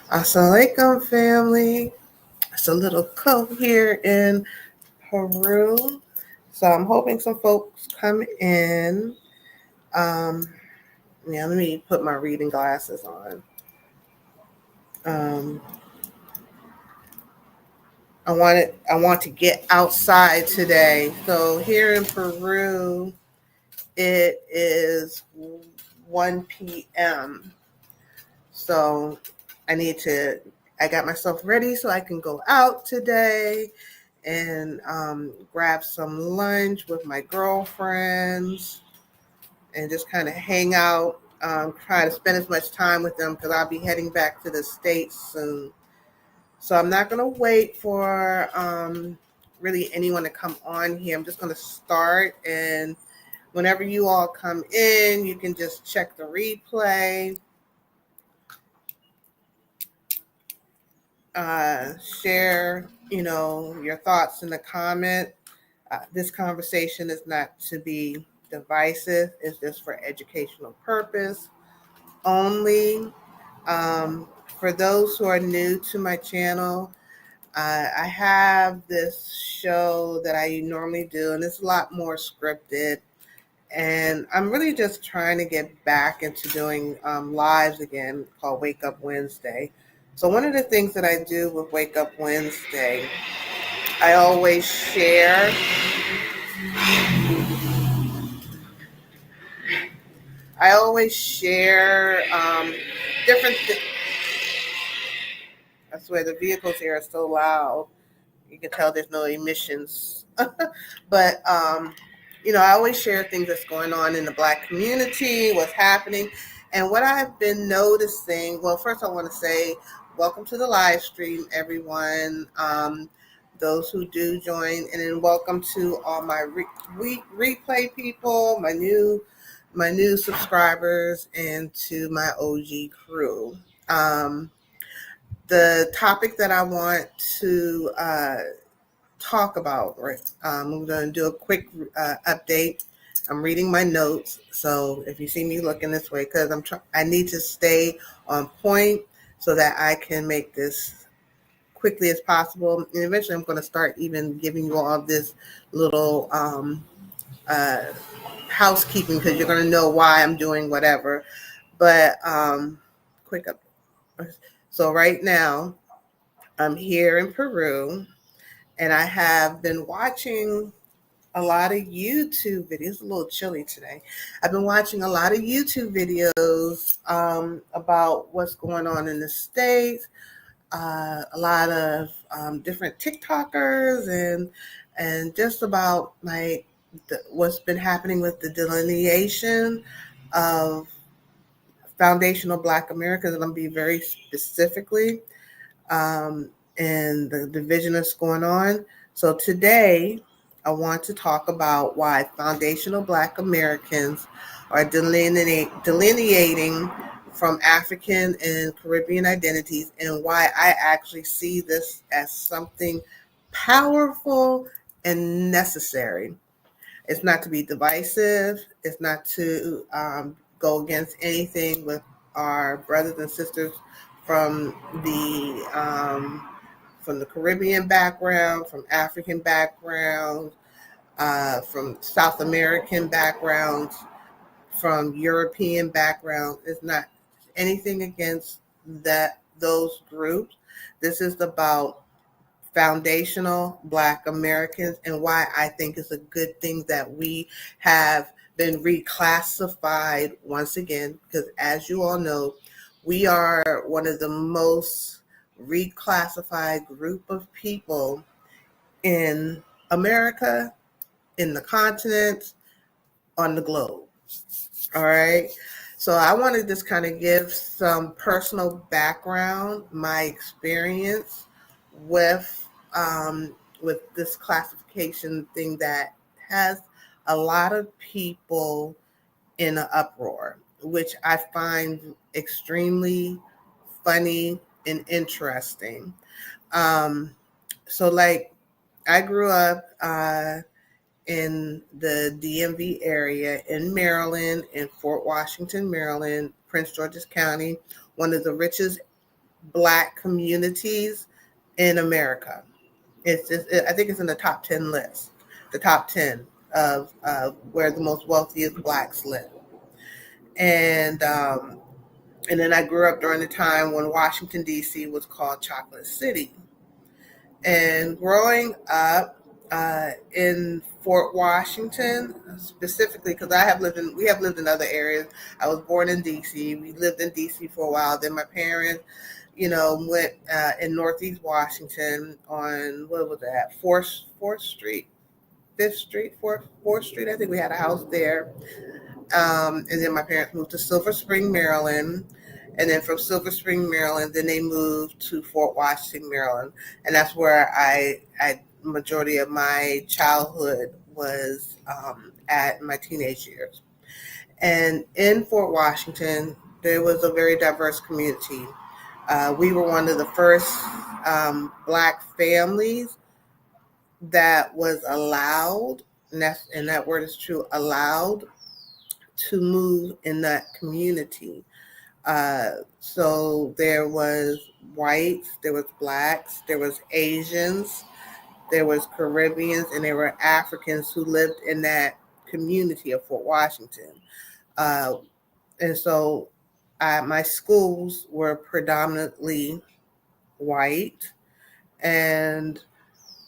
Assalamualaikum, family. It's a little cold here in Peru. So I'm hoping some folks come in. Um, let me put my reading glasses on. Um, I want to get outside today. So here in Peru, it is 1 p.m. So I need to. I got myself ready so I can go out today and grab some lunch with my girlfriends and just kind of hang out, try to spend as much time with them because I'll be heading back to the States soon. So I'm not going to wait for really anyone to come on here. I'm just going to start, and whenever you all come in, you can just check the replay, share, your thoughts in the comment. This conversation is not to be divisive. It's just for educational purpose only. For those who are new to my channel, I have this show that I normally do, and it's a lot more scripted. And I'm really just trying to get back into doing lives again, called Wake Up Wednesday. So one of the things that I do with Wake Up Wednesday, I always share different. I swear the vehicles here are so loud. You can tell there's no emissions. But I always share things that's going on in the Black community, what's happening, and what I've been noticing. Well, first I want to say welcome to the live stream, everyone. Those who do join, and then welcome to all my replay people, my new subscribers, and to my OG crew. The topic that I want to talk about, right? I'm going to do a quick update. I'm reading my notes, so if you see me looking this way, because I need to stay on point so that I can make this quickly as possible. And eventually, I'm going to start even giving you all this little housekeeping, because you're going to know why I'm doing whatever. But quick up. So right now, I'm here in Peru, and I have been watching a lot of YouTube videos. It's a little chilly today. I've been watching a lot of YouTube videos about what's going on in the States. A lot of different TikTokers and just about what's been happening with the delineation of foundational Black Americans. And I'm going to be very specifically. And the division that's going on. So today, I want to talk about why foundational Black Americans are delineating from African and Caribbean identities, and why I actually see this as something powerful and necessary. It's not to be divisive. It's not to go against anything with our brothers and sisters from the Caribbean background, from African backgrounds, from South American backgrounds, from European backgrounds. It's not anything against those groups. This is about foundational Black Americans, and why I think it's a good thing that we have been reclassified once again, because as you all know, we are one of the most reclassified group of people in America, in the continent, on the globe. All right. So I want to just kind of give some personal background, my experience with this classification thing that has a lot of people in an uproar, which I find extremely funny and interesting. So like I grew up in the DMV area in Maryland, in Fort Washington, Maryland, Prince George's County, one of the richest Black communities in America. It's just, I think it's in the top 10 list, the top 10 of where the most wealthiest Blacks live. And and then I grew up during the time when Washington, D.C. was called Chocolate City. And growing up in Fort Washington, specifically, because we have lived in other areas. I was born in D.C. We lived in D.C. for a while. Then my parents, went in Northeast Washington on, what was that, Fourth Street, Fifth Street, Fourth Street. I think we had a house there. And then my parents moved to Silver Spring, Maryland. And then from Silver Spring, Maryland, then they moved to Fort Washington, Maryland. And that's where I majority of my childhood was at my teenage years. And in Fort Washington, there was a very diverse community. We were one of the first Black families that was allowed, and that word is true, allowed to move in that community. So there was whites, there was Blacks, there was Asians, there was Caribbeans, and there were Africans who lived in that community of Fort Washington. Uh, and so my schools were predominantly white. And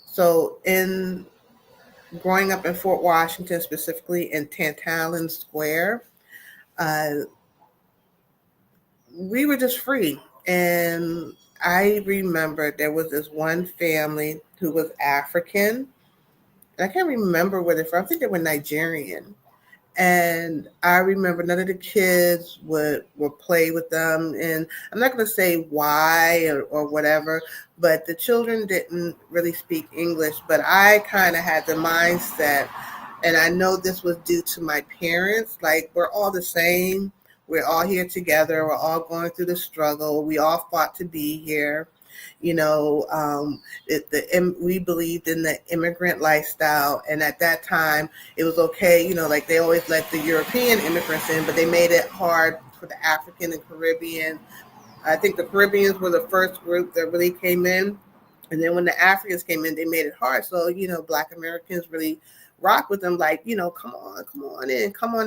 so in growing up in Fort Washington, specifically in Tantalon Square, we were just free. And I remember there was this one family who was African. I can't remember where they're from. I think they were Nigerian. And I remember none of the kids would play with them. And I'm not going to say why or whatever, but the children didn't really speak English. But I kind of had the mindset, and I know this was due to my parents, like, we're all the same. We're all here together. We're all going through the struggle. We all fought to be here. We believed in the immigrant lifestyle. And at that time, it was okay. Like they always let the European immigrants in, but they made it hard for the African and Caribbean. I think the Caribbeans were the first group that really came in. And then when the Africans came in, they made it hard. So, Black Americans really rock with them, like, come on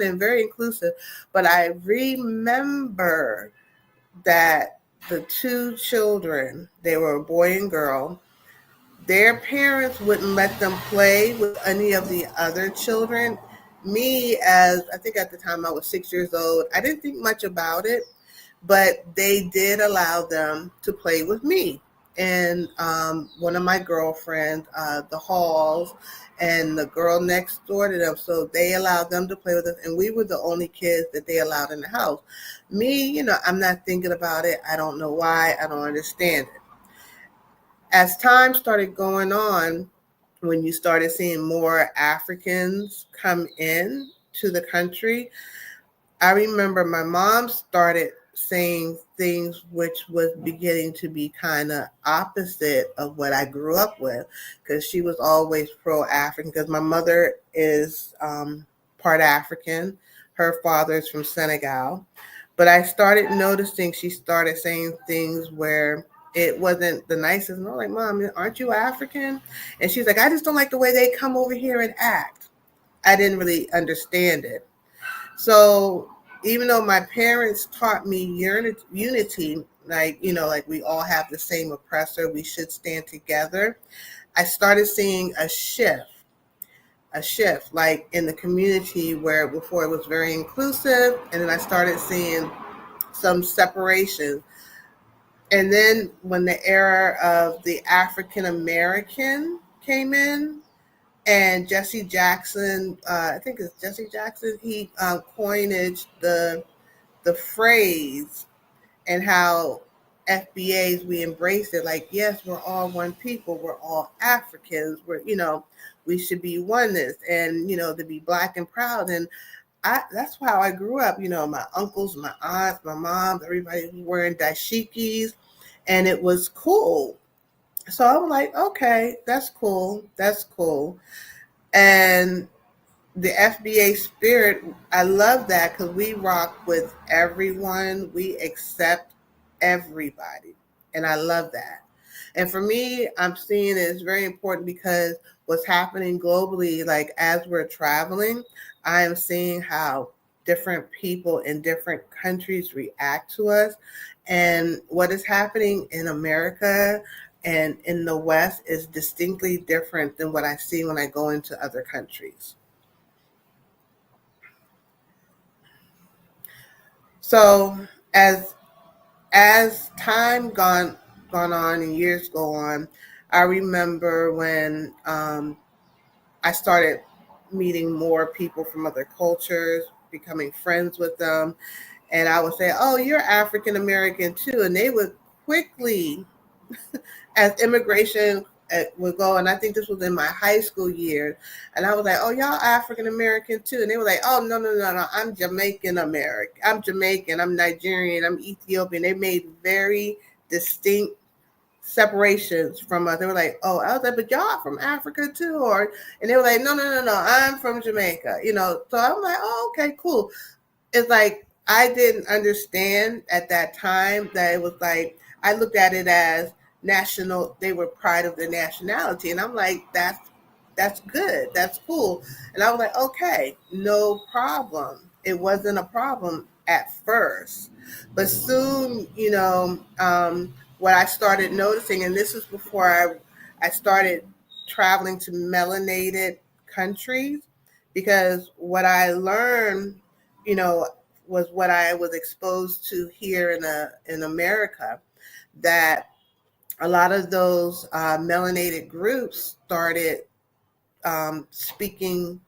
in, very inclusive. But I remember that the two children, they were a boy and girl, their parents wouldn't let them play with any of the other children. Me, as I think at the time I was 6 years old, I didn't think much about it, but they did allow them to play with me. And one of my girlfriends, the Halls, and the girl next door to them. So they allowed them to play with us, and we were the only kids that they allowed in the house. Me, I'm not thinking about it. I don't know why. I don't understand it. As time started going on, when you started seeing more Africans come in to the country, I remember my mom started saying things which was beginning to be kind of opposite of what I grew up with, because she was always pro-African, because my mother is part African. Her father is from Senegal. But I started noticing she started saying things where it wasn't the nicest. And I'm like, Mom, aren't you African? And she's like, I just don't like the way they come over here and act. I didn't really understand it. So even though my parents taught me unity, like we all have the same oppressor, we should stand together, I started seeing a shift like in the community, where before it was very inclusive, and then I started seeing some separation. And then when the era of the African American came in, and Jesse Jackson, I think it's Jesse Jackson, he coined the phrase, and how FBAs, we embraced it, like, yes, we're all one people, we're all Africans, we should be oneness, and to be Black and proud. And that's how I grew up. My uncles, my aunts, my mom, everybody was wearing dashikis, and it was cool. So I'm like, okay, that's cool. And the FBA spirit, I love that, because we rock with everyone. We accept everybody. And I love that. And for me, I'm seeing it's very important because what's happening globally, like as we're traveling, I am seeing how different people in different countries react to us. And what is happening in America and in the West is distinctly different than what I see when I go into other countries. So as time gone on and years go on, I remember when I started meeting more people from other cultures, becoming friends with them, and I would say, "Oh, you're African American too," and they would quickly, as immigration would go, and I think this was in my high school year, and I was like, "Oh, y'all African American too," and they were like, "Oh, no, no, no, no, I'm Jamaican American, I'm Jamaican, I'm Nigerian, I'm Ethiopian." They made very distinct separations from us. They were like, "Oh," I was like, "But y'all from Africa too," or and they were like, "No, no, no, no, I'm from Jamaica," you know. So I'm like, "Oh, okay, cool." It's like I didn't understand at that time that it was like I looked at it as national. They were pride of their nationality, and I'm like, that's good, that's cool. And I was like, okay, no problem. It wasn't a problem at first, but soon, what I started noticing, and this is before I started traveling to melanated countries, because what I learned, you know, was what I was exposed to here in America, that a lot of those melanated groups started speaking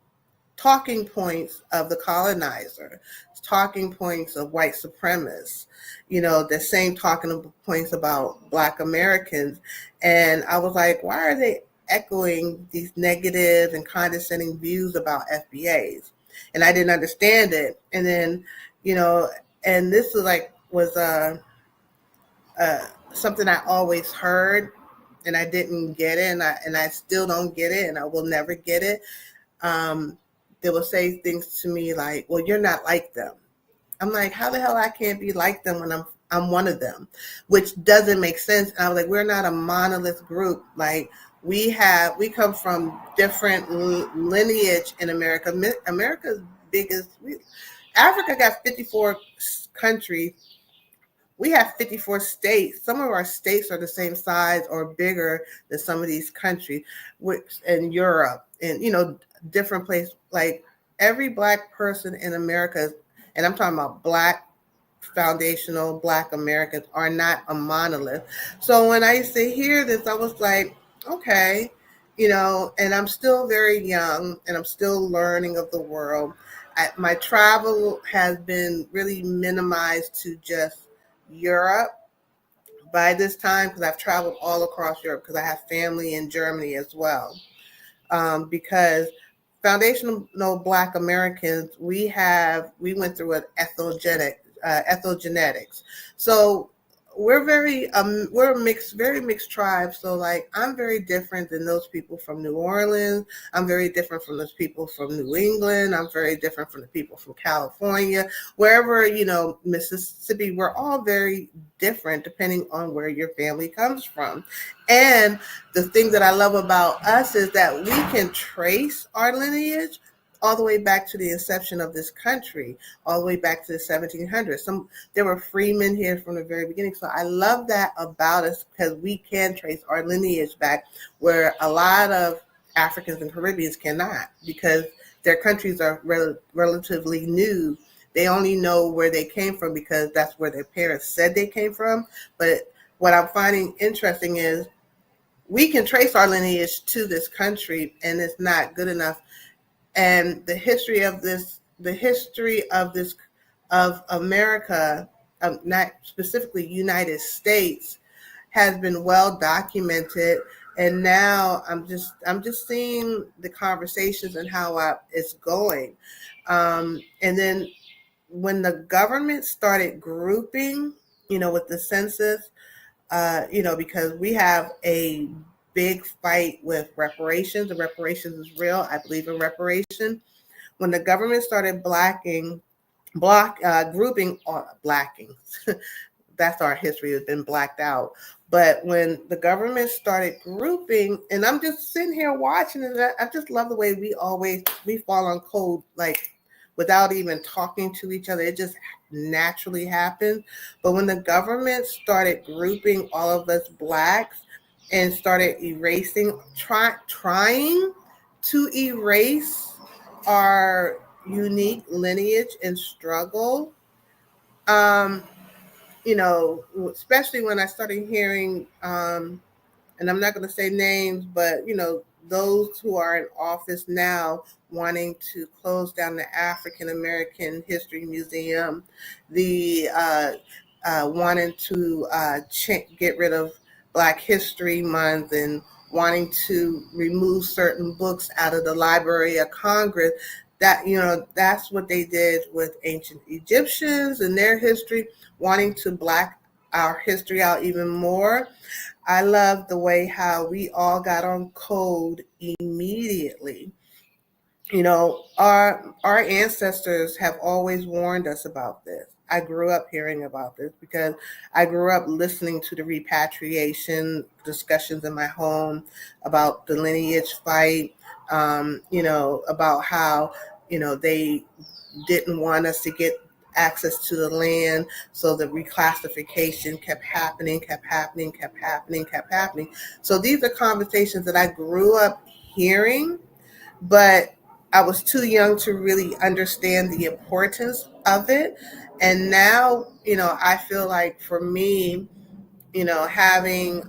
talking points of the colonizer, talking points of white supremacists, the same talking points about Black Americans. And I was like, why are they echoing these negative and condescending views about FBAs? And I didn't understand it. And then, and this was something I always heard, and I didn't get it, and I still don't get it, and I will never get it. Um, they will say things to me like, "Well, you're not like them." I'm like, "How the hell I can't be like them when I'm one of them?" Which doesn't make sense. And I was like, "We're not a monolith group. Like we come from different lineage in America. America's biggest. Africa got 54 countries. We have 54 states. Some of our states are the same size or bigger than some of these countries, which in Europe and different places. Like every Black person in America, and I'm talking about Black foundational Black Americans, are not a monolith. So when I used to hear this, I was like, okay, and I'm still very young and I'm still learning of the world. My travel has been really minimized to just Europe by this time, because I've traveled all across Europe because I have family in Germany as well. Because foundational Black Americans, we went through an ethogenetics. So we're a very mixed tribe. So like I'm very different than those people from New Orleans. I'm very different from those people from New England. I'm very different from the people from California. Wherever, Mississippi, we're all very different depending on where your family comes from. And the thing that I love about us is that we can trace our lineage all the way back to the inception of this country, all the way back to the 1700s. There were freemen here from the very beginning. So I love that about us, because we can trace our lineage back where a lot of Africans and Caribbeans cannot, because their countries are relatively new. They only know where they came from because that's where their parents said they came from. But what I'm finding interesting is we can trace our lineage to this country, and it's not good enough. And the history of America, not specifically United States, has been well documented. And now I'm just seeing the conversations and how it's going. And then when the government started grouping, with the census, because we have a big fight with reparations. The reparations is real. I believe in reparation. When the government started grouping, blacking, that's our history, has been blacked out. But when the government started grouping, and I'm just sitting here watching, and I just love the way we fall on code, like without even talking to each other. It just naturally happens. But when the government started grouping all of us blacks and started erasing, trying to erase our unique lineage and struggle, um, especially when I started hearing, and I'm not going to say names, but those who are in office now wanting to close down the African American History Museum, the wanting to get rid of Black History Month, and wanting to remove certain books out of the Library of Congress. That's what they did with ancient Egyptians and their history, wanting to black our history out even more. I love the way how we all got on code immediately. Our ancestors have always warned us about this. I grew up hearing about this because I grew up listening to the repatriation discussions in my home about the lineage fight, about how, they didn't want us to get access to the land. So the reclassification kept happening, kept happening, kept happening, kept happening. So these are conversations that I grew up hearing, but I was too young to really understand the importance of it. And now, I feel like for me, having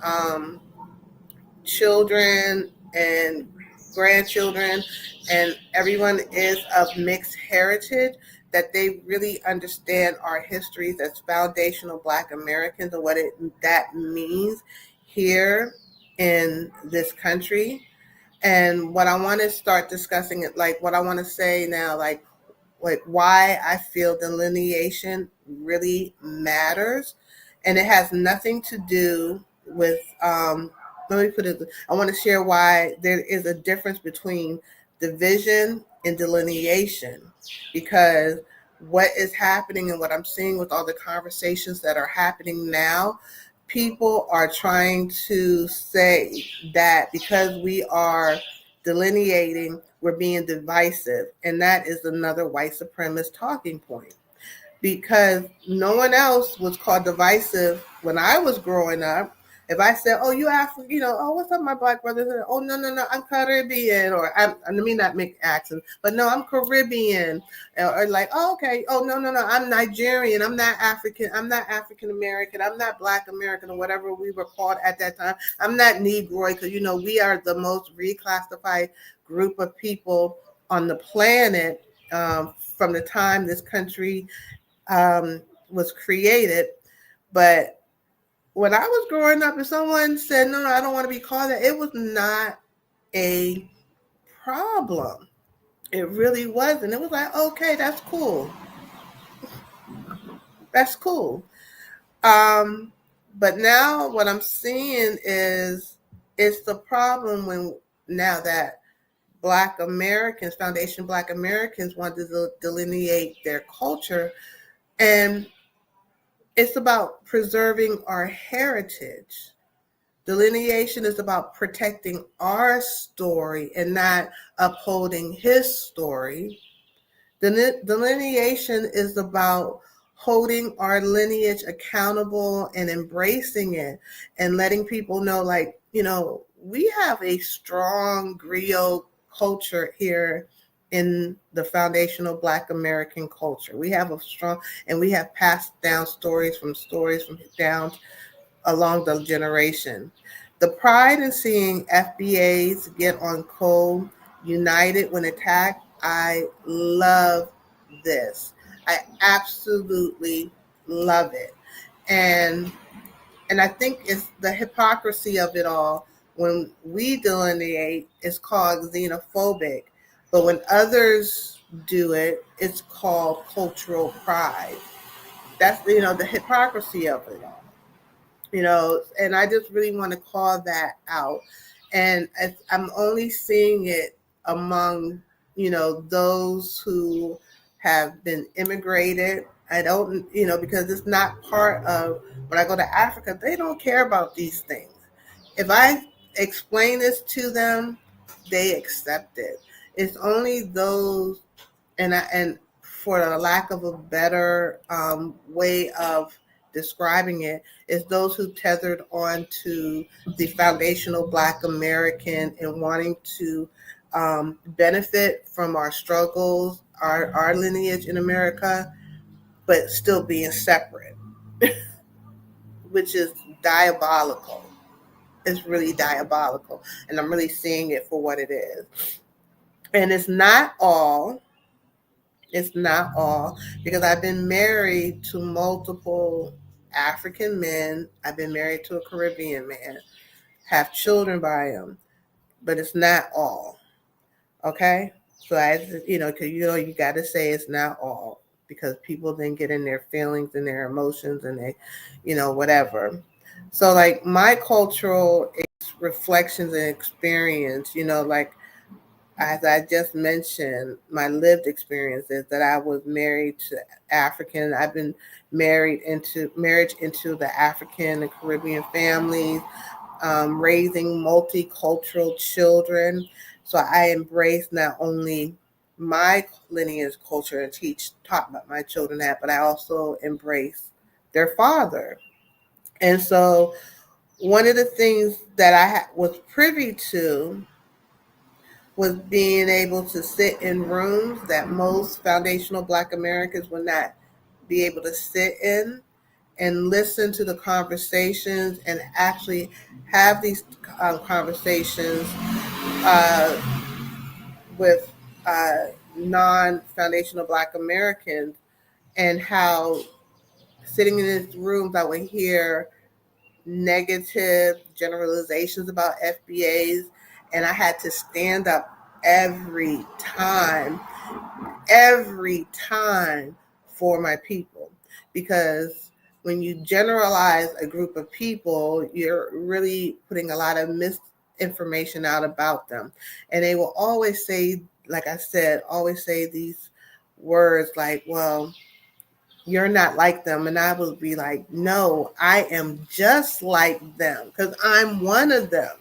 children and grandchildren, and everyone is of mixed heritage, that they really understand our histories as foundational Black Americans and what that means here in this country. And what I want to start discussing it, like what I want to say now, like why I feel delineation really matters. And it has nothing to do with, let me put it, I want to share why there is a difference between division and delineation. Because what is happening and what I'm seeing with all the conversations that are happening now, people are trying to say that because we are delineating, we're being divisive. And that is another white supremacist talking point, because no one else was called divisive when I was growing up. If I said, "Oh, you African," "Oh, what's up, my Black brother?" "Oh, no, no, no, I'm Caribbean," or let me not make accents, but no, I'm Caribbean, or like, "Oh, okay," "Oh, no, no, no, I'm Nigerian. I'm not African. I'm not African American. I'm not Black American," or whatever we were called at that time. I'm not Negroid, because we are the most reclassified group of people on the planet, from the time this country was created. But when I was growing up, if someone said, "No, no, I don't want to be called that," it was not a problem. It really wasn't. It was like, okay, that's cool. That's cool. Um, but now what I'm seeing is it's the problem when now that Black Americans, Foundation Black Americans, want to delineate their culture. And it's about preserving our heritage. Delineation is about protecting our story and not upholding his story. Delineation is about holding our lineage accountable and embracing it, and letting people know, like, we have a strong griot culture here in the foundational Black American culture. We have a strong, and we have passed down stories from down along the generation. The pride in seeing FBAs get on code, united when attacked, I love this. I absolutely love it. And I think it's the hypocrisy of it all. When we delineate, it's called xenophobic. But when others do it, it's called cultural pride. That's, the hypocrisy of it all. And I just really want to call that out. And I'm only seeing it among, those who have been immigrated, I don't, because it's not part of when I go to Africa, they don't care about these things. If I explain this to them, they accept it. It's only those, and for the lack of a better way of describing it, is those who tethered on to the foundational Black American and wanting to benefit from our struggles, our lineage in America, but still being separate, which is diabolical. It's really diabolical. And I'm really seeing it for what it is. And it's not all, because I've been married to multiple African men. I've been married to a Caribbean man, have children by him, but it's not all. Okay? So because you got to say it's not all, because people then get in their feelings and their emotions and they, whatever. So like my cultural reflections and experience, like as I just mentioned, my lived experience is that I was married to African. I've been marriage into the African and Caribbean families, raising multicultural children. So I embrace not only my lineage culture and taught my children that, but I also embrace their father. And so one of the things that I was privy to was being able to sit in rooms that most foundational Black Americans would not be able to sit in, and listen to the conversations and actually have these conversations with non-foundational Black Americans, and how sitting in these rooms I would hear negative generalizations about FBAs, and I had to stand up every time for my people, because when you generalize a group of people, you're really putting a lot of misinformation out about them. And they will always say, like I said, these words like, well, you're not like them. And I would be like, no, I am just like them, because I'm one of them.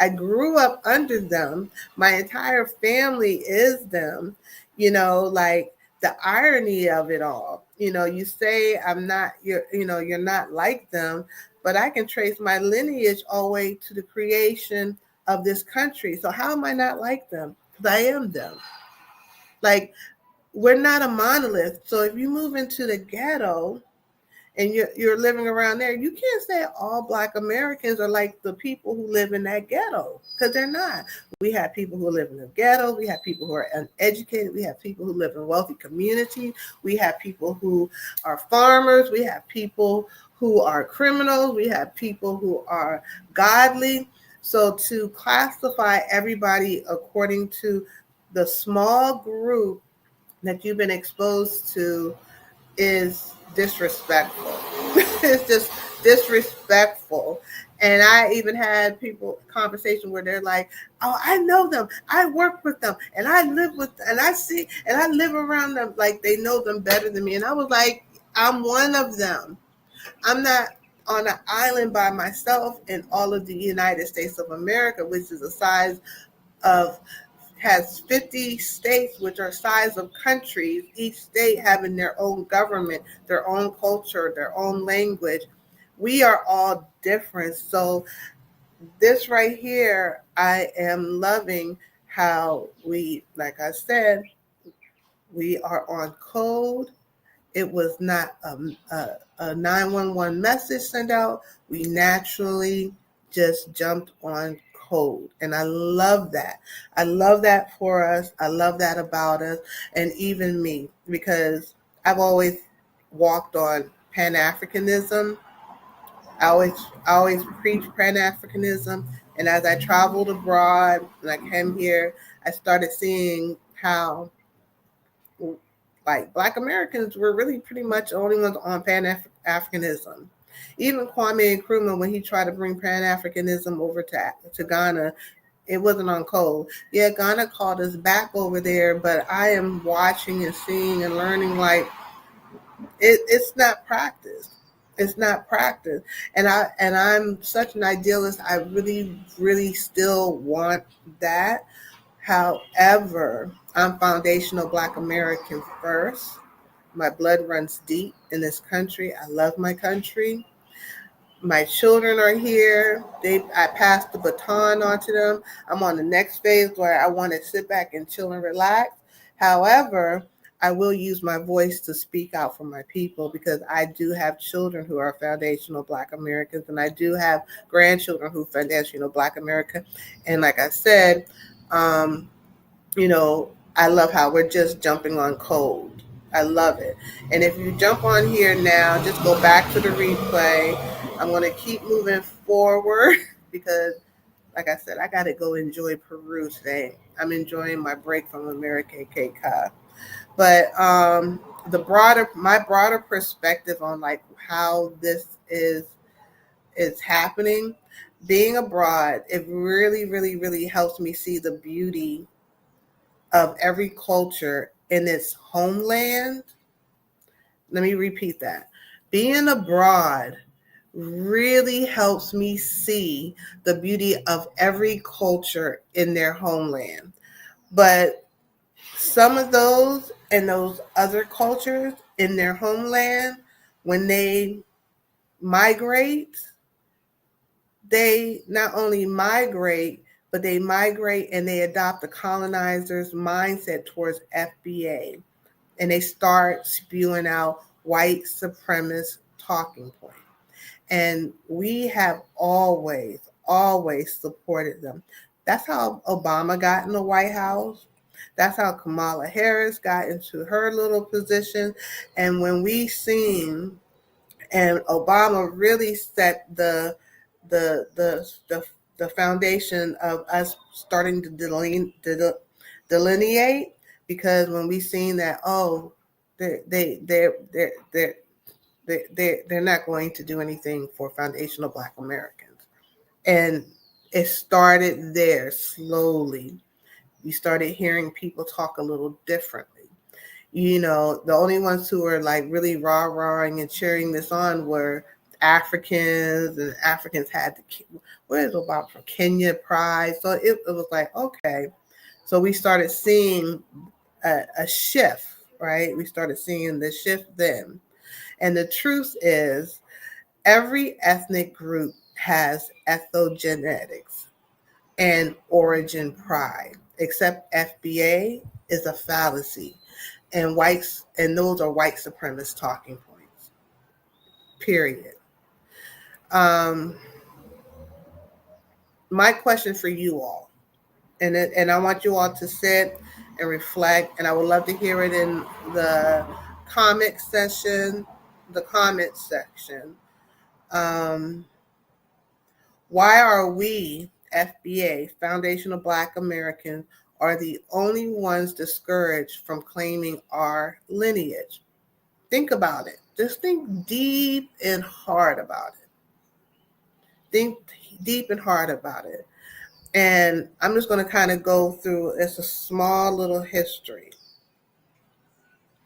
I grew up under them. My entire family is them. Like the irony of it all. You say you're not like them, but I can trace my lineage all the way to the creation of this country. So how am I not like them? Because I am them. Like, we're not a monolith. So if you move into the ghetto and you're living around there, you can't say all Black Americans are like the people who live in that ghetto, because they're not. We have people who live in the ghetto. We have people who are uneducated. We have people who live in wealthy communities. We have people who are farmers. We have people who are criminals. We have people who are godly. So to classify everybody according to the small group that you've been exposed to is disrespectful. It's just disrespectful. And I even had conversation where they're like, oh, I know them. I work with them. And I live with them. And I live around them, like they know them better than me. And I was like, I'm one of them. I'm not on an island by myself in all of the United States of America, which is the size of has 50 states, which are size of countries, each state having their own government, their own culture, their own language. We are all different. So this right here, I am loving how we, like I said, we are on code. It was not a 911 message sent out. We naturally just jumped on code. And I love that. I love that for us. I love that about us. And even me, because I've always walked on Pan-Africanism. I always preach Pan-Africanism. And as I traveled abroad and I came here, I started seeing how like Black Americans were really pretty much the only ones on Pan-Africanism. Even Kwame Nkrumah, when he tried to bring Pan-Africanism over to Ghana, it wasn't on code. Yeah, Ghana called us back over there, but I am watching and seeing and learning, like, It's not practiced. It's not practiced. I'm such an idealist. I really still want that. However, I'm foundational Black American first. My blood runs deep in this country. I love my country. My children are here. I passed the baton on to them. I'm on the next phase where I want to sit back and chill and relax. However, I will use my voice to speak out for my people because I do have children who are foundational Black Americans, and I do have grandchildren who are foundational Black American. And like I said, I love how we're just jumping on code. I love it. And if you jump on here now, just go back to the replay. I'm going to keep moving forward because, like I said, I got to go enjoy Peru today. I'm enjoying my break from America KK. But my broader perspective on like how this is happening, being abroad, it really helps me see the beauty of every culture in its homeland. Let me repeat that. Being abroad really helps me see the beauty of every culture in their homeland. But some of those and those other cultures in their homeland, when they migrate, they not only migrate, but they migrate and they adopt the colonizer's mindset towards FBA. And they start spewing out white supremacist talking points. And we have always supported them. That's how Obama got in the White House. That's how Kamala Harris got into her little position. And when we seen, and Obama really set the foundation of us starting to delineate, because when we seen that, they're not going to do anything for foundational Black Americans, and it started there slowly. We started hearing people talk a little differently. The only ones who were like really rah-rahing and cheering this on were Africans, and Africans had what is it about from Kenya pride. So it was like, okay. So we started seeing a shift, right? We started seeing the shift then. And the truth is, every ethnic group has ethnogenetics and origin pride, except FBA is a fallacy. And those are white supremacist talking points. Period. My question for you all, and I want you all to sit and reflect, and I would love to hear it in the comment section. Why are we, FBA, Foundational Black Americans, are the only ones discouraged from claiming our lineage? Think about it. Just think deep and hard about it. Think deep and hard about it. And I'm just going to kind of go through, it's a small little history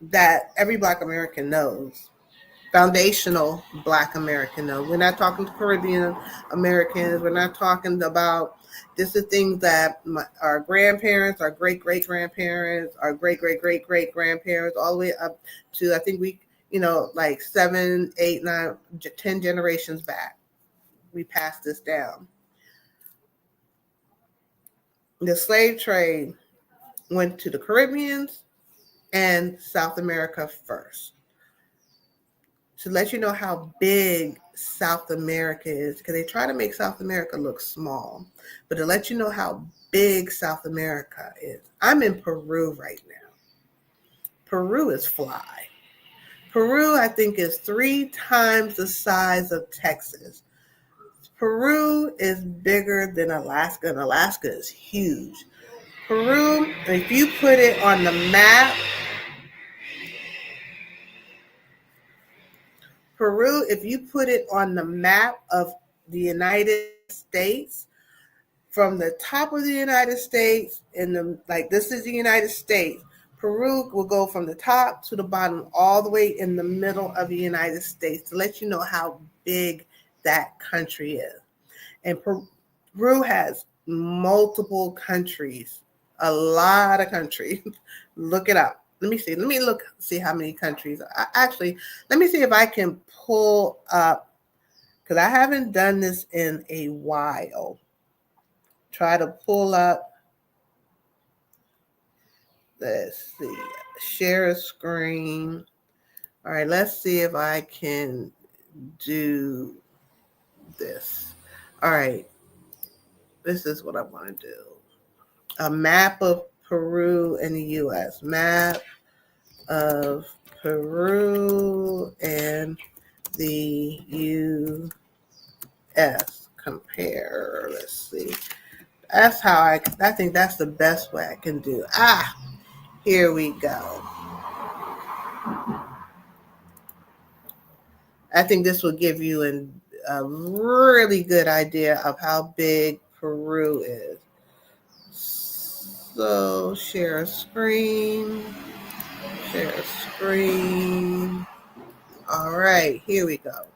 that every Black American knows. Foundational Black American knows. We're not talking to Caribbean Americans. We're not talking about, this is things that our grandparents, our great-great-grandparents, our great-great-great-great-grandparents, all the way up to, I think like 7, 8, 9, 10 generations back. We passed this down. The slave trade went to the Caribbeans and South America first. To let you know how big South America is, because they try to make South America look small, but to let you know how big South America is. I'm in Peru right now. Peru is fly. Peru, I think, is 3 times the size of Texas. Peru is bigger than Alaska, and Alaska is huge. Peru, if you put it on the map, of the United States, from the top of the United States, this is the United States, Peru will go from the top to the bottom, all the way in the middle of the United States, to let you know how big that country is. And Peru has multiple countries, a lot of countries. Look it up. Let me see. Let me see how many countries. Actually, let me see if I can pull up, because I haven't done this in a while. Try to pull up. Let's see. Share a screen. All right, let's see if I can do this. All right. This is what I want to do. A map of Peru and the U.S. Map of Peru and the U.S. Compare. Let's see. That's how I think that's the best way I can do. Here we go. I think this will give you a really good idea of how big Peru is. So share a screen. Share a screen. All right, here we go.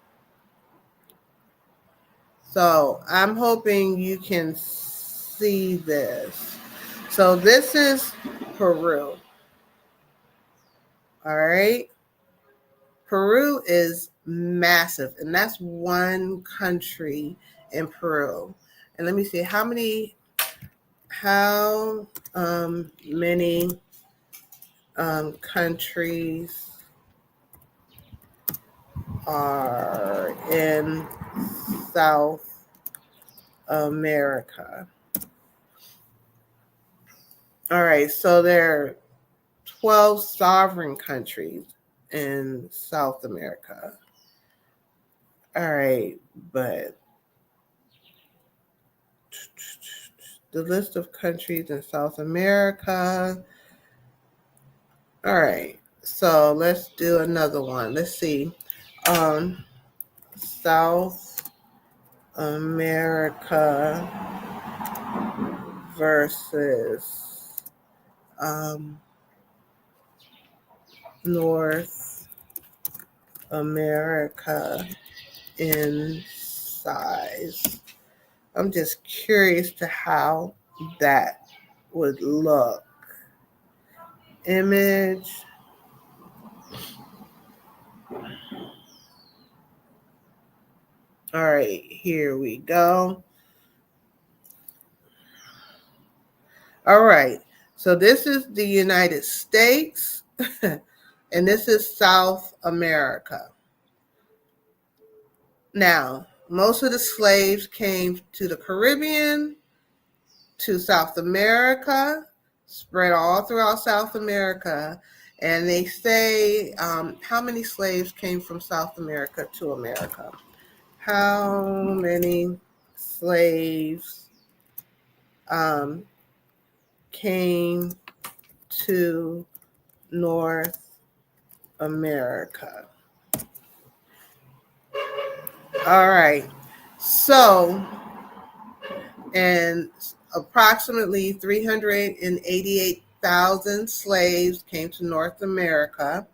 So I'm hoping you can see this. So this is Peru. All right. Peru is massive, and that's one country in Peru. And let me see how many countries are in South America. All right, so there are 12 sovereign countries in South America. All right, but the list of countries in South America. All right, so let's do another one. Let's see. South America versus North America in size. I'm just curious to how that would look. Image. All right, here we go. All right, so this is the United States, and this is South America. Now, most of the slaves came to the Caribbean, to South America, spread all throughout South America. And they say, how many slaves came from South America to America? How many slaves came to North America? All right. So, and approximately 388,000 slaves came to North America.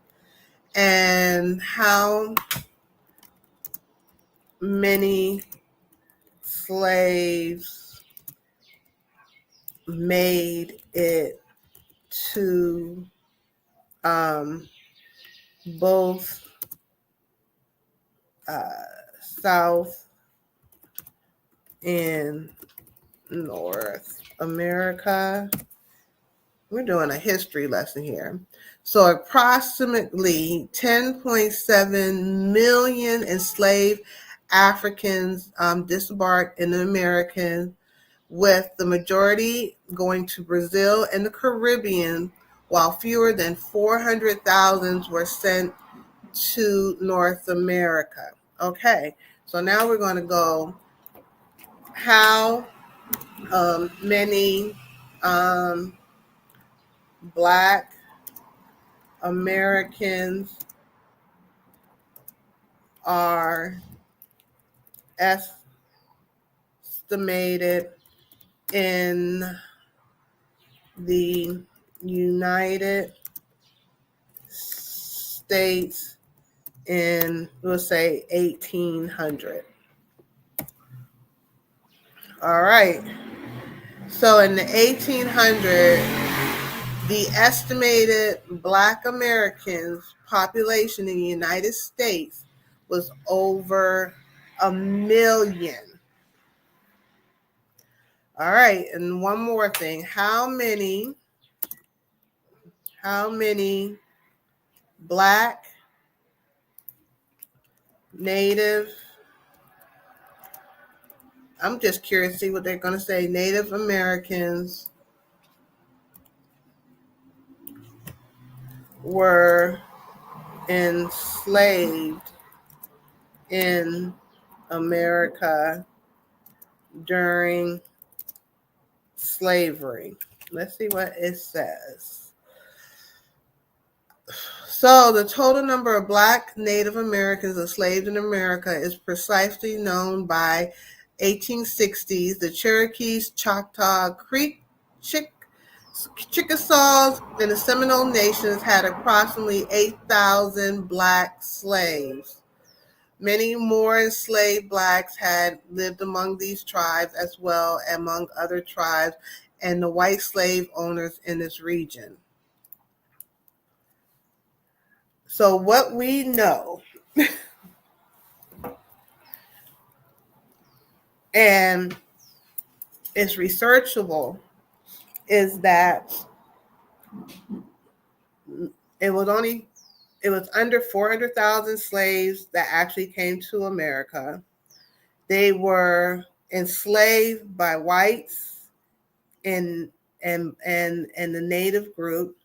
And how many slaves made it to both South and North America? We're doing a history lesson here. So approximately 10.7 million enslaved Africans disembarked in the Americas, with the majority going to Brazil and the Caribbean, while fewer than 400,000 were sent to North America. Okay, so now we're going to go how many Black Americans are estimated in the United States in, we'll say, 1800. All right. So in the 1800s, the estimated Black Americans population in the United States was over 1 million. All right, and one more thing. How many Black, Native, I'm just curious to see what they're going to say, Native Americans were enslaved in America during slavery? Let's see what it says. So the total number of Black Native Americans enslaved in America is precisely known by 1860s. The Cherokees, Choctaw, Creek, Chickasaws, and the Seminole Nations had approximately 8,000 Black slaves. Many more enslaved Blacks had lived among these tribes as well among other tribes and the white slave owners in this region. So what we know, and it's researchable, is that it was under 400,000 slaves that actually came to America. They were enslaved by whites and the native group.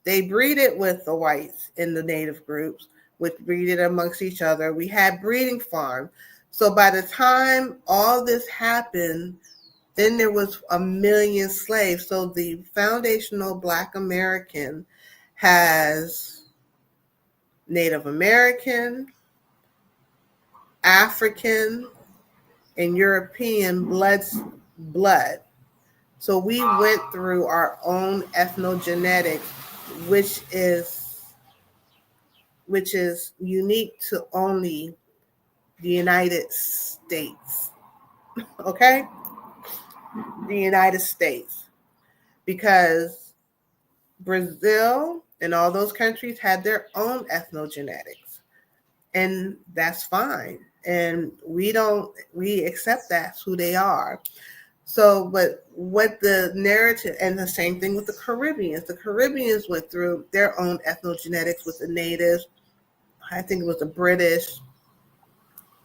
They breeded with the whites in the native groups, which breeded amongst each other. We had breeding farms. So by the time all this happened, then there was 1 million slaves. So the foundational Black American has Native American, African, and European blood. So we went through our own ethnogenetics, which is unique to only the United States. Okay? The United States. Because Brazil and all those countries had their own ethnogenetics. And that's fine. And we accept that's who they are. So, but what the narrative, and the same thing with the Caribbeans went through their own ethnogenetics with the natives. I think it was the British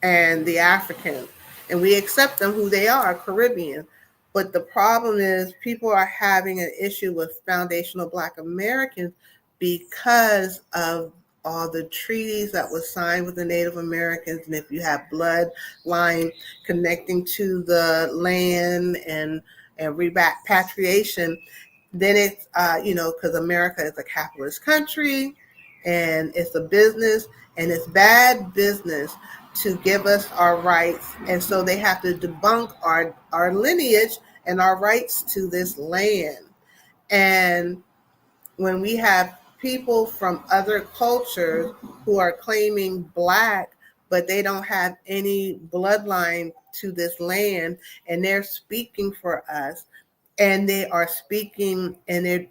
and the Africans, and we accept them who they are, Caribbean. But the problem is people are having an issue with foundational Black Americans because of all the treaties that was signed with the Native Americans. And if you have bloodline connecting to the land and repatriation, then it's, because America is a capitalist country and it's a business, and it's bad business to give us our rights. And so they have to debunk our lineage and our rights to this land. And when we have people from other cultures who are claiming Black, but they don't have any bloodline to this land, and they're speaking for us, and they are speaking in their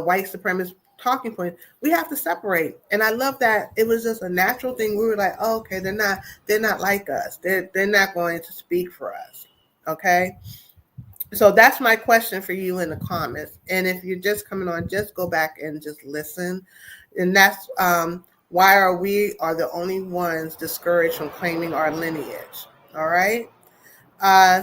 white supremacist talking point, we have to separate. And I love that it was just a natural thing. We were like, oh, okay, they're not like us. They're not going to speak for us. Okay. So that's my question for you in the comments. And if you're just coming on, just go back and just listen. And that's why are we the only ones discouraged from claiming our lineage? All right.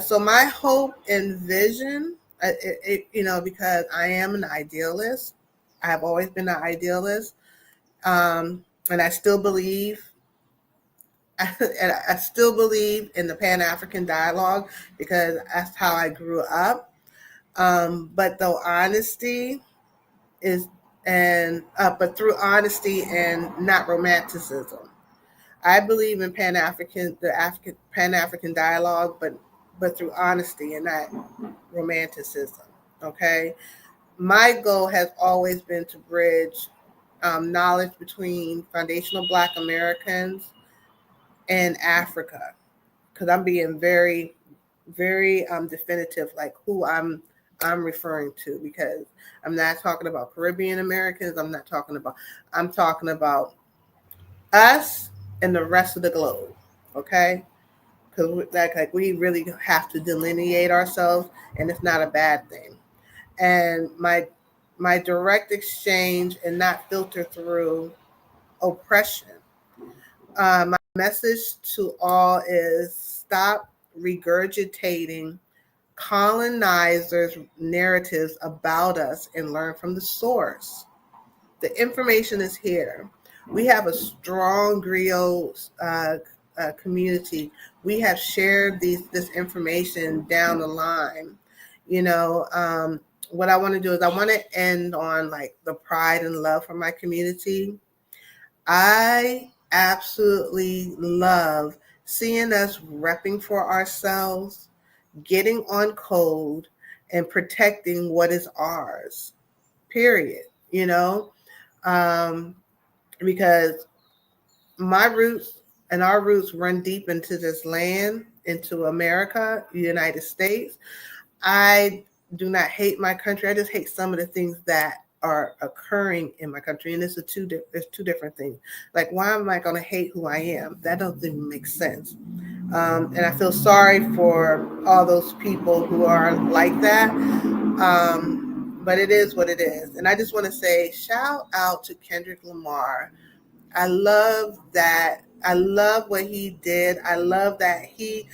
So my hope and vision, because I am an idealist. I have always been an idealist. And I still believe and I still believe in the Pan-African dialogue because that's how I grew up. But though honesty is, but through honesty and not romanticism. I believe in Pan-African dialogue, but through honesty and not romanticism. Okay. My goal has always been to bridge knowledge between foundational Black Americans and Africa, because I'm being very, very definitive, like who I'm referring to, because I'm not talking about Caribbean Americans. I'm talking about us and the rest of the globe. Okay, because like we really have to delineate ourselves, and it's not a bad thing. And my direct exchange and not filter through oppression. My message to all is stop regurgitating colonizers' narratives about us and learn from the source. The information is here. We have a strong griot community. We have shared this information down the line. What I want to do is I want to end on like the pride and love for my community. I absolutely love seeing us repping for ourselves, getting on code, and protecting what is ours, period. Because my roots and our roots run deep into this land, into America, the United States. I do not hate my country. I just hate some of the things that are occurring in my country, and it's two different things. Like, why am I going to hate who I am? That doesn't even make sense. And I feel sorry for all those people who are like that. But it is what it is. And I just want to say, shout out to Kendrick Lamar. I love that. I love what he did. I love that he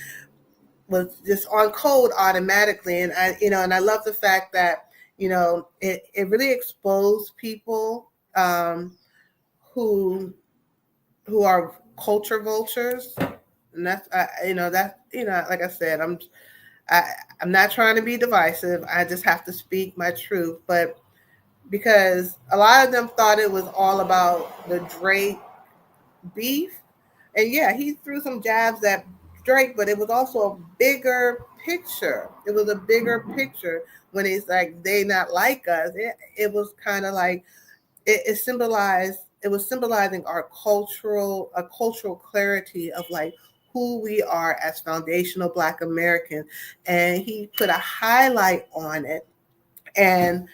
was just on code automatically. And I love the fact that, it really exposed people who are culture vultures. And that's, like I said, I'm not trying to be divisive. I just have to speak my truth. But because a lot of them thought it was all about the Drake beef. And yeah, he threw some jabs at Drake, but it was also a bigger picture. It was a bigger picture when it's like, they not like us. It was kind of like, it was symbolizing a cultural clarity of like who we are as foundational Black Americans. And he put a highlight on it. And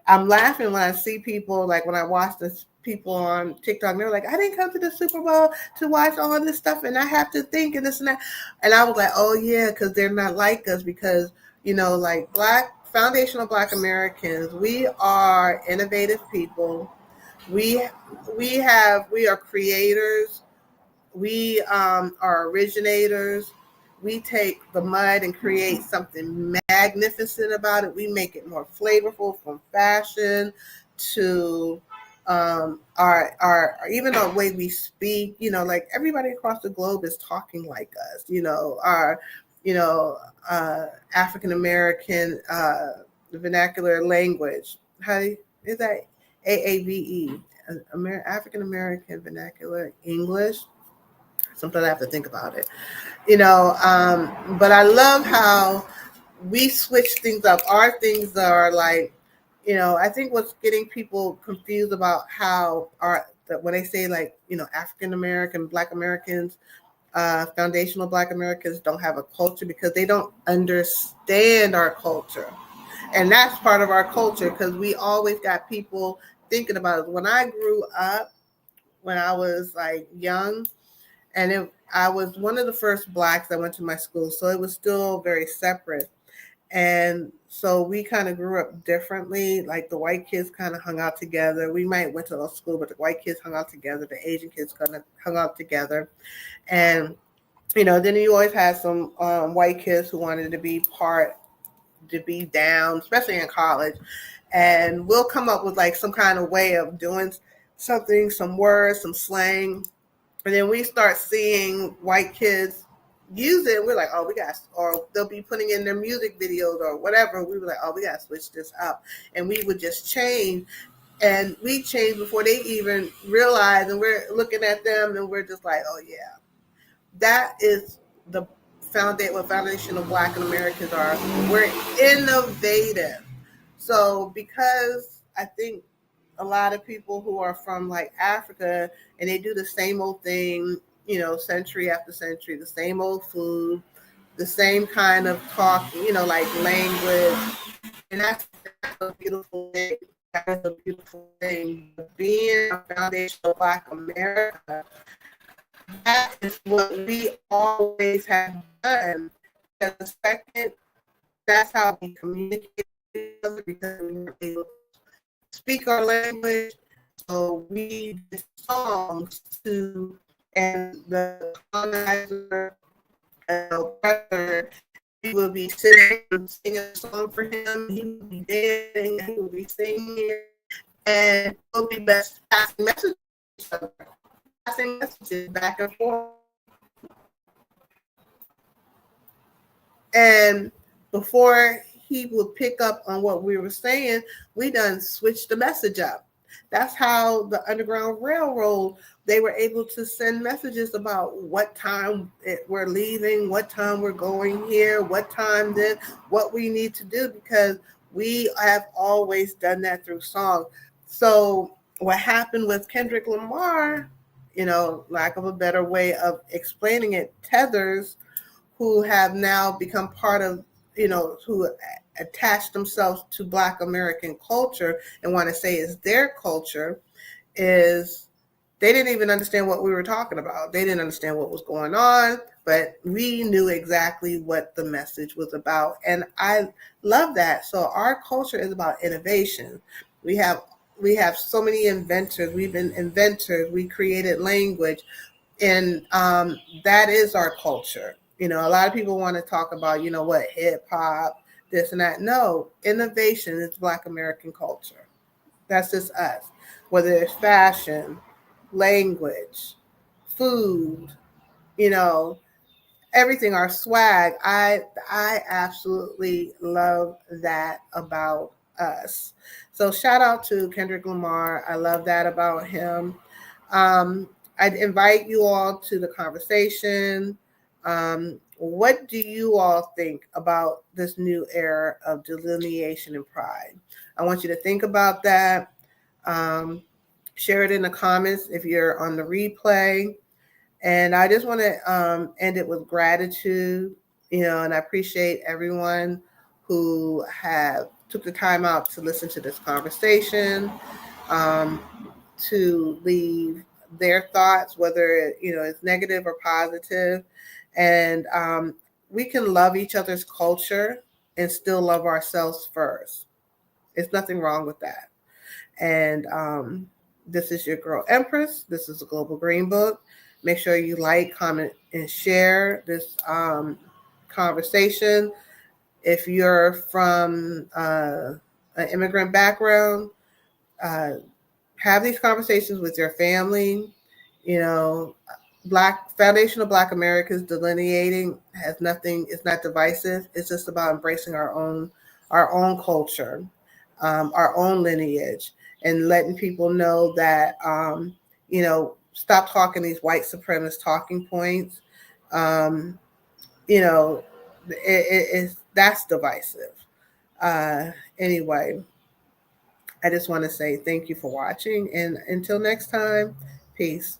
I'm laughing when I see people, like when I watch this people on TikTok, they're like, I didn't come to the Super Bowl to watch all of this stuff, and I have to think and this and that. And I was like, oh yeah, because they're not like us, because like foundational Black Americans, we are innovative people. We are creators. We are originators. We take the mud and create something magnificent about it. We make it more flavorful, from fashion to our even the way we speak. Like everybody across the globe is talking like us. Our African American vernacular language. How is that? AAVE, African American Vernacular English. Sometimes I have to think about it. But I love how we switch things up. Our things are like, I think what's getting people confused about how when they say like, African American, Black Americans, foundational Black Americans don't have a culture, because they don't understand our culture. And that's part of our culture, because we always got people thinking about it. When I grew up, when I was like young, and I was one of the first Blacks that went to my school, so it was still very separate. And so we kind of grew up differently. Like the white kids kind of hung out together. We might went to a school, but the white kids hung out together. The Asian kids kind of hung out together. And, then you always had some white kids who wanted to be down, especially in college. And we'll come up with like some kind of way of doing something, some words, some slang. And then we start seeing white kids use it. And we're like, oh, or they'll be putting in their music videos or whatever. We were like, oh, we got to switch this up. And we would just change. And we change before they even realize. And we're looking at them and we're just like, oh, yeah. That is the foundation of Black Americans are. We're innovative. So because I think a lot of people who are from like Africa, and they do the same old thing, century after century, the same old food, the same kind of talk, like language. And that's a beautiful thing. That is a beautiful thing. Being a foundation of Black America, that is what we always have done. Because the second, that's how we communicate with each other, because we were able to speak our language. So we did songs to, and the colonizer, he would be sitting and singing a song for him. He would be dancing, and he would be singing, and we'll be best passing messages to each other, passing messages back and forth. And before he would pick up on what we were saying, we done switched the message up. That's how the Underground Railroad, they were able to send messages about what time we're leaving, what time we're going here, what time this, what we need to do, because we have always done that through song. So what happened with Kendrick Lamar, lack of a better way of explaining it, tethers who have now become part of, who attach themselves to Black American culture and want to say it's their culture, is they didn't even understand what we were talking about. They didn't understand what was going on, but we knew exactly what the message was about. And I love that. So our culture is about innovation. We have so many inventors. We've been inventors. We created language. And that is our culture. A lot of people want to talk about, hip hop, this and that. No, innovation is Black American culture. That's just us. Whether it's fashion, language, food, everything, our swag. I absolutely love that about us. So shout out to Kendrick Lamar. I love that about him. I'd invite you all to the conversation. What do you all think about this new era of delineation and pride? I want you to think about that. Share it in the comments if you're on the replay. And I just want to end it with gratitude, and I appreciate everyone who took the time out to listen to this conversation, to leave their thoughts, whether it's negative or positive. And we can love each other's culture and still love ourselves first. There's nothing wrong with that. And this is your girl Empress. This is the Global Green Book. Make sure you like, comment, and share this conversation. If you're from an immigrant background, have these conversations with your family. Foundation of Black America's delineating has nothing. It's not divisive. It's just about embracing our own culture, our own lineage, and letting people know that stop talking these white supremacist talking points. That's divisive. Anyway, I just want to say thank you for watching, and until next time, peace.